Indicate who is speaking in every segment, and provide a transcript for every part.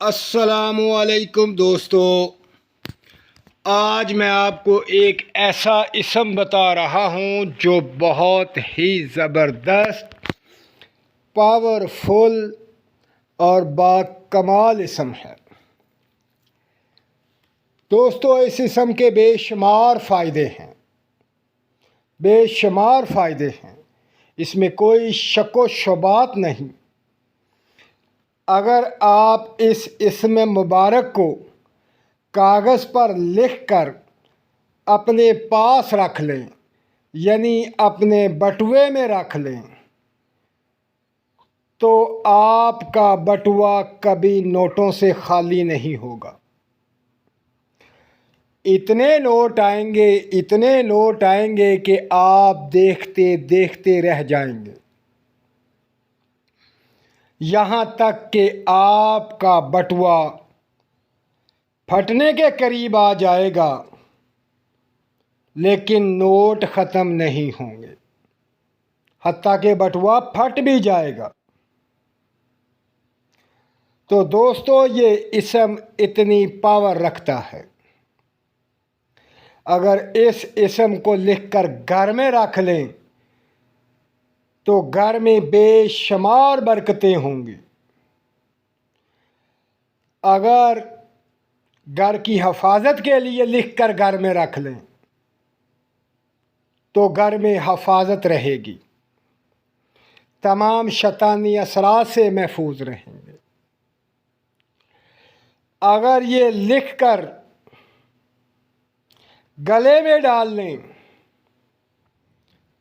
Speaker 1: السلام علیکم دوستو، آج میں آپ کو ایک ایسا اسم بتا رہا ہوں جو بہت ہی زبردست، پاورفل اور باکمال اسم ہے۔ دوستو، اس اسم کے بے شمار فائدے ہیں، بے شمار فائدے ہیں، اس میں کوئی شک و شبہات نہیں۔ اگر آپ اس اسم مبارک کو کاغذ پر لکھ کر اپنے پاس رکھ لیں، یعنی اپنے بٹوے میں رکھ لیں، تو آپ کا بٹوا کبھی نوٹوں سے خالی نہیں ہوگا۔ اتنے نوٹ آئیں گے کہ آپ دیکھتے دیکھتے رہ جائیں گے، یہاں تک کہ آپ کا بٹوا پھٹنے کے قریب آ جائے گا، لیکن نوٹ ختم نہیں ہوں گے، حتیٰ کہ بٹوا پھٹ بھی جائے گا۔ تو دوستو، یہ اسم اتنی پاور رکھتا ہے، اگر اس اسم کو لکھ کر گھر میں رکھ لیں تو گھر میں بے شمار برکتیں ہوں گی۔ اگر گھر کی حفاظت کے لیے لکھ کر گھر میں رکھ لیں تو گھر میں حفاظت رہے گی، تمام شیطانی اثرات سے محفوظ رہیں گے۔ اگر یہ لکھ کر گلے میں ڈال لیں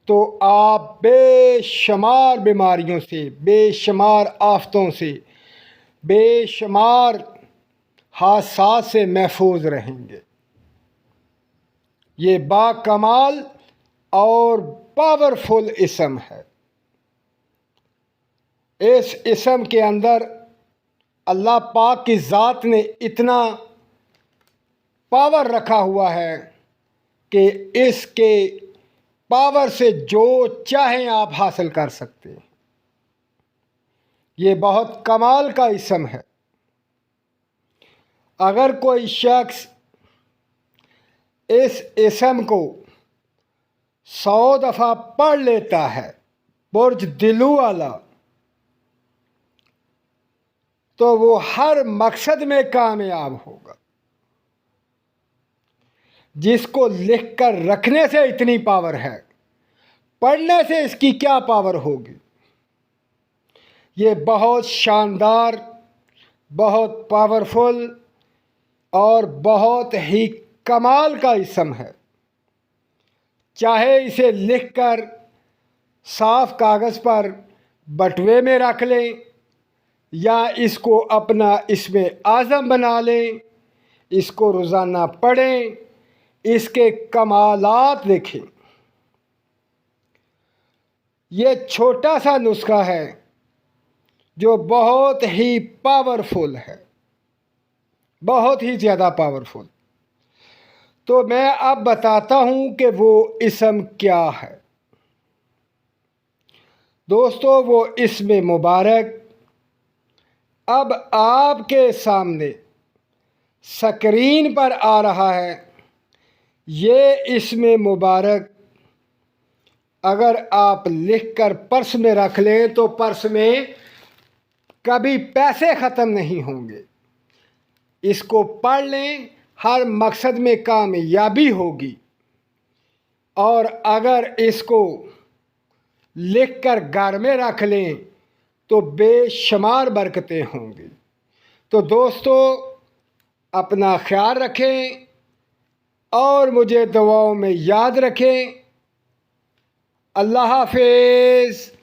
Speaker 1: تو آپ بے شمار بیماریوں سے، بے شمار آفتوں سے، بے شمار حادثات سے محفوظ رہیں گے۔ یہ باکمال اور پاورفل اسم ہے۔ اس اسم کے اندر اللہ پاک کی ذات نے اتنا پاور رکھا ہوا ہے کہ اس کے پاور سے جو چاہیں آپ حاصل کر سکتے ہیں۔ یہ بہت کمال کا اسم ہے۔ اگر کوئی شخص اس اسم کو 100 دفعہ پڑھ لیتا ہے، برج دلو والا، تو وہ ہر مقصد میں کامیاب ہوگا۔ جس کو لکھ کر رکھنے سے اتنی پاور ہے، پڑھنے سے اس کی کیا پاور ہوگی؟ یہ بہت شاندار، بہت پاورفل اور بہت ہی کمال کا اسم ہے۔ چاہے اسے لکھ کر صاف کاغذ پر بٹوے میں رکھ لیں یا اس کو اپنا اسم اعظم بنا لیں، اس کو روزانہ پڑھیں، اس کے کمالات دیکھیں۔ یہ چھوٹا سا نسخہ ہے جو بہت ہی پاورفل ہے، بہت ہی زیادہ پاورفل۔ تو میں اب بتاتا ہوں کہ وہ اسم کیا ہے۔ دوستو، وہ اسم مبارک اب آپ کے سامنے سکرین پر آ رہا ہے۔ یہ اسم مبارک اگر آپ لکھ کر پرس میں رکھ لیں تو پرس میں کبھی پیسے ختم نہیں ہوں گے۔ اس کو پڑھ لیں، ہر مقصد میں کامیابی ہوگی۔ اور اگر اس کو لکھ کر گھر میں رکھ لیں تو بے شمار برکتیں ہوں گی۔ تو دوستو، اپنا خیال رکھیں اور مجھے دعاؤں میں یاد رکھیں۔ اللہ حافظ۔